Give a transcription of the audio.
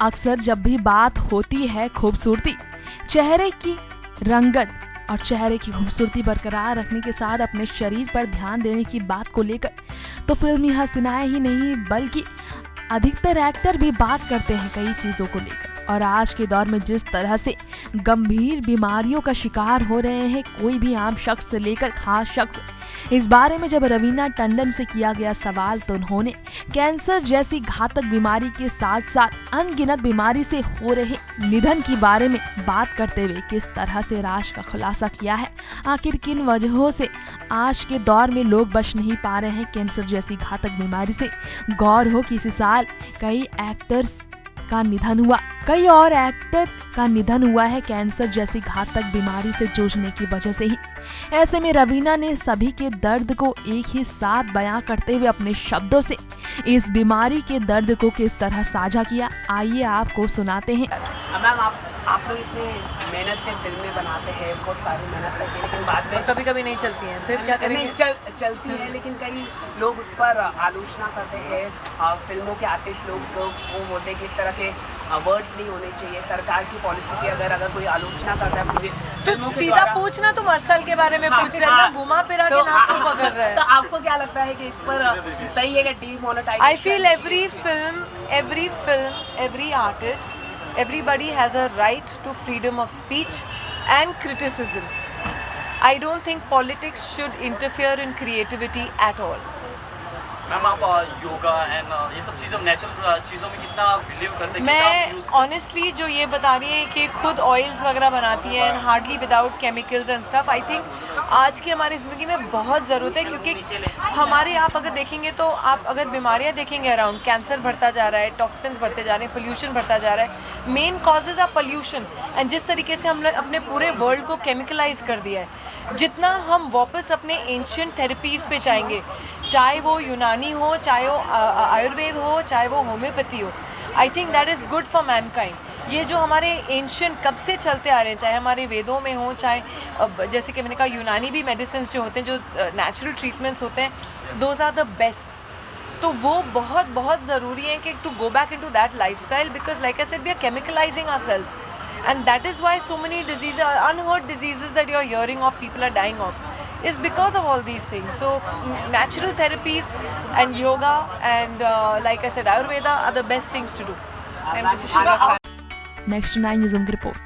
अक्सर जब भी बात होती है खूबसूरती, चेहरे की रंगत और चेहरे की खूबसूरती बरकरार रखने के साथ अपने शरीर पर ध्यान देने की बात को लेकर तो फिल्मी हसीनाएं ही नहीं बल्कि अधिकतर एक्टर भी बात करते हैं कई चीज़ों को लेकर। और आज के दौर में जिस तरह से गंभीर बीमारियों का शिकार हो रहे हैं कोई भी आम शख्स से लेकर खास शख्स, इस बारे में जब रवीना टंडन से किया गया सवाल तो उन्होंने कैंसर जैसी घातक बीमारी के साथ साथ अनगिनत बीमारी से हो रहे निधन के बारे में बात करते हुए किस तरह से राज का खुलासा किया है। आखिर किन वजहों से आज के दौर में लोग बच नहीं पा रहे हैं कैंसर जैसी घातक बीमारी से। गौर हो कि इसी साल कई एक्टर्स का निधन हुआ, कई और एक्टर का निधन हुआ है कैंसर जैसी घातक बीमारी से जूझने की वजह से ही। ऐसे में रवीना ने सभी के दर्द को एक ही साथ बयां करते हुए अपने शब्दों से इस बीमारी के दर्द को किस तरह साझा किया, आइए आपको सुनाते हैं। मैम आप लोग इतने मेहनत से फिल्में बनाते हैं, बहुत सारी मेहनत करते हैं, लेकिन बाद में कभी कभी नहीं चलती हैं, फिर क्या करेंगे? चलती है, लेकिन कई लोग उस पर आलोचना करते हैं। फिल्मों के आर्टिस्ट लोग वो बोलते हैं कि इस तरह के वर्ड्स नहीं होने चाहिए। सरकार की पॉलिसी की अगर कोई आलोचना करता है तो सीधा पूछना, तुम अरसल के बारे में पूछ रहे हैं, घुमा फिरा के नाक को पकड़ रहे हैं। तो आपको क्या लगता है कि इस पर सही है कि demonetisation? I feel every film, every artist, everybody has a right to freedom of speech and criticism. I don't think politics should interfere in creativity at all. Ma'am आप योगा एंड ये सब चीज़ों नेचुरल चीज़ों में कितना बिलीव करते हैं? मैं ऑनेस्टली जो ये बता रही है कि खुद ऑयल्स वगैरह बनाती है and hardly without chemicals and stuff, I think आज की हमारी ज़िंदगी में बहुत ज़रूरत है, क्योंकि हमारे आप अगर देखेंगे तो आप अगर बीमारियां देखेंगे अराउंड, कैंसर बढ़ता जा रहा है, टॉक्सिन्स बढ़ते जा रहे हैं, पोल्यूशन बढ़ता जा रहा है। Main causes of pollution and जिस तरीके से हमने अपने पूरे वर्ल्ड को केमिकलाइज कर दिया है, जितना हम वापस अपने एंशियंट थेरेपीज़ पे जाएंगे, चाहे वो यूनानी हो, चाहे वो आयुर्वेद हो, चाहे वो होम्योपैथी हो, I think that is good for Mankind. ये जो हमारे एंशियंट कब से चलते आ रहे हैं, चाहे हमारे वेदों में हो, चाहे जैसे कि मैंने कहा यूनानी भी मेडिसिन जो होते हैं, जो नेचुरल ट्रीटमेंट्स होते हैं, दोज आर द बेस्ट। तो वो बहुत बहुत ज़रूरी है कि to go back into that lifestyle, because like I said we are chemicalizing ourselves, and that is why so many diseases, unheard diseases that you're hearing of, people are dying of, is because of all these things. So natural therapies and yoga and like I said, Ayurveda are the best things to do. Next 9 News report.